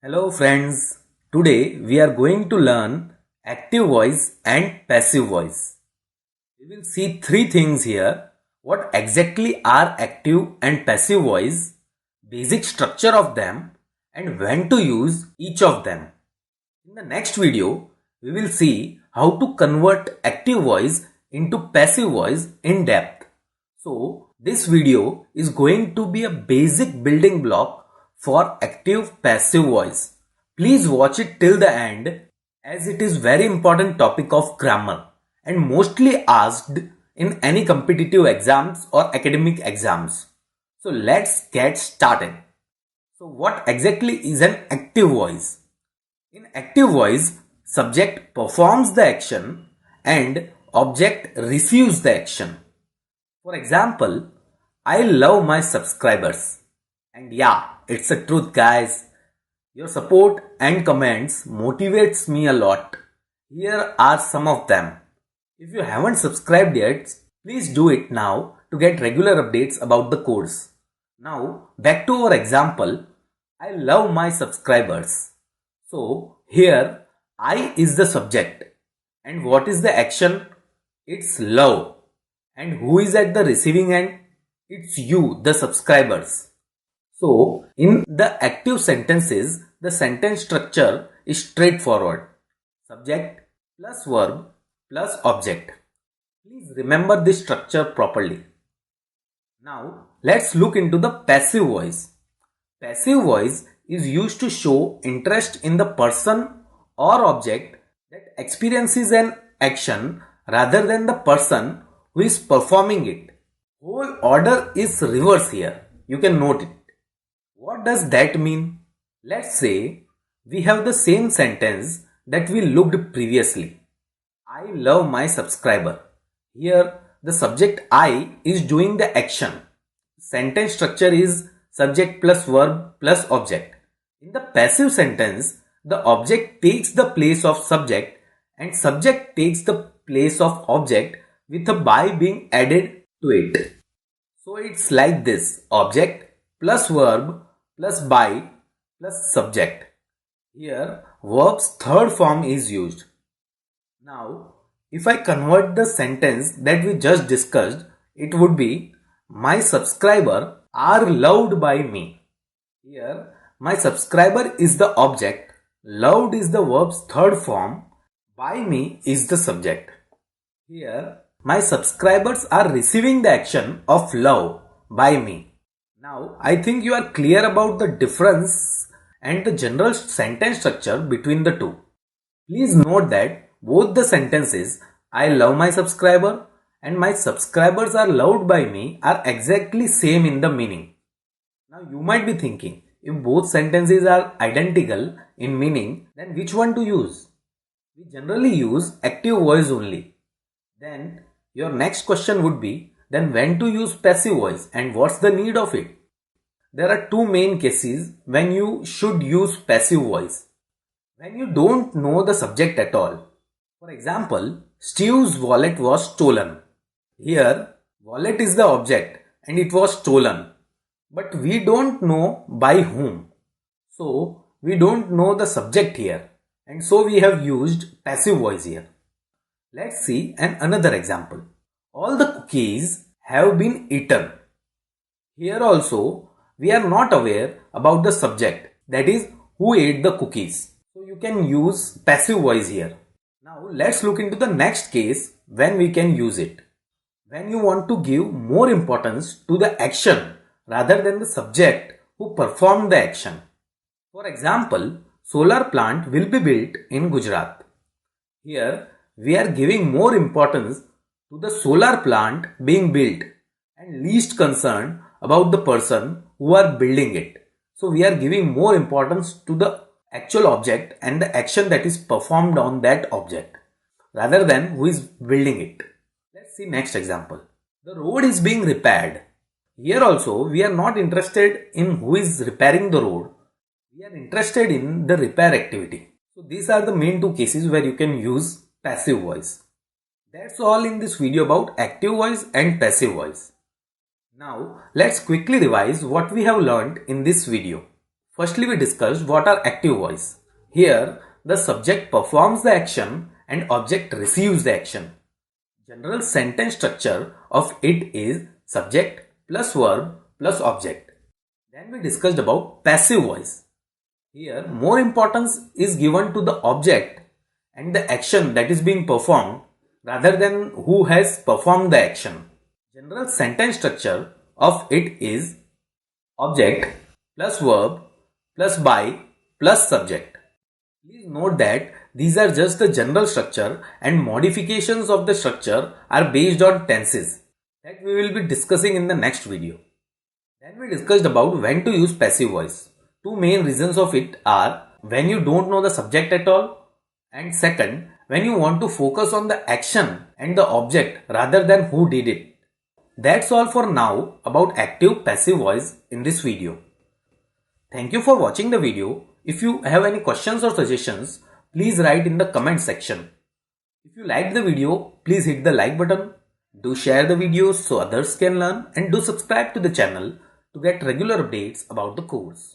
Hello friends, today we are going to learn active voice and passive voice. We will see three things here. What exactly are active and passive voice, basic structure of them, and when to use each of them. In the next video, we will see how to convert active voice into passive voice in depth. So, this video is going to be a basic building block for active passive voice. Please watch it till the end as it is very important topic of grammar and mostly asked in any competitive exams or academic exams. So let's get started. So what exactly is an active voice? In active voice, subject performs the action and object receives the action. For example, I love my subscribers. And yeah, it's a truth guys. Your support and comments motivates me a lot. Here are some of them. If you haven't subscribed yet, please do it now to get regular updates about the course. Now, back to our example. I love my subscribers. So, here I is the subject. And what is the action? It's love. And who is at the receiving end? It's you, the subscribers. So, in the active sentences, the sentence structure is straightforward. Subject plus verb plus object. Please remember this structure properly. Now, let's look into the passive voice. Passive voice is used to show interest in the person or object that experiences an action rather than the person who is performing it. Whole order is reverse here. You can note it. What does that mean? Let's say we have the same sentence that we looked previously. I love my subscriber. Here the subject I is doing the action. Sentence structure is subject plus verb plus object. In the passive sentence, the object takes the place of subject and subject takes the place of object with a by being added to it. So it's like this: object plus verb plus by plus subject. Here verb's third form is used. Now if I convert the sentence that we just discussed, it would be my subscriber are loved by me. Here my subscriber is the object, loved is the verb's third form, by me is the subject. Here my subscribers are receiving the action of love by me. Now, I think you are clear about the difference and the general sentence structure between the two. Please note that both the sentences I love my subscriber and my subscribers are loved by me are exactly same in the meaning. Now you might be thinking, if both sentences are identical in meaning, then which one to use? We generally use active voice only. Then your next question would be, then when to use passive voice and what's the need of it? There are two main cases when you should use passive voice. When you don't know the subject at all. For example, Steve's wallet was stolen. Here, wallet is the object and it was stolen. But we don't know by whom. So, we don't know the subject here. And so we have used passive voice here. Let's see another example. All the cookies have been eaten. Here also, we are not aware about the subject, that is, who ate the cookies. So you can use passive voice here. Now let's look into the next case when we can use it. When you want to give more importance to the action rather than the subject who performed the action. For example, solar plant will be built in Gujarat. Here we are giving more importance to the solar plant being built and least concern about the person who are building it. So we are giving more importance to the actual object and the action that is performed on that object rather than who is building it. Let's see next example. The road is being repaired. Here also we are not interested in who is repairing the road. We are interested in the repair activity. So these are the main two cases where you can use passive voice. That's all in this video about active voice and passive voice. Now let's quickly revise what we have learned in this video. Firstly, we discussed what are active voice. Here, the subject performs the action and object receives the action. General sentence structure of it is subject plus verb plus object. Then we discussed about passive voice. Here, more importance is given to the object and the action that is being performed rather than who has performed the action. General sentence structure of it is object plus verb plus by plus subject. Please note that these are just the general structure and modifications of the structure are based on tenses that we will be discussing in the next video. Then we discussed about when to use passive voice. Two main reasons of it are when you don't know the subject at all, and second, when you want to focus on the action and the object rather than who did it. That's all for now about active passive voice in this video. Thank you for watching the video. If you have any questions or suggestions, please write in the comment section. If you liked the video, please hit the like button. Do share the videos so others can learn, and do subscribe to the channel to get regular updates about the course.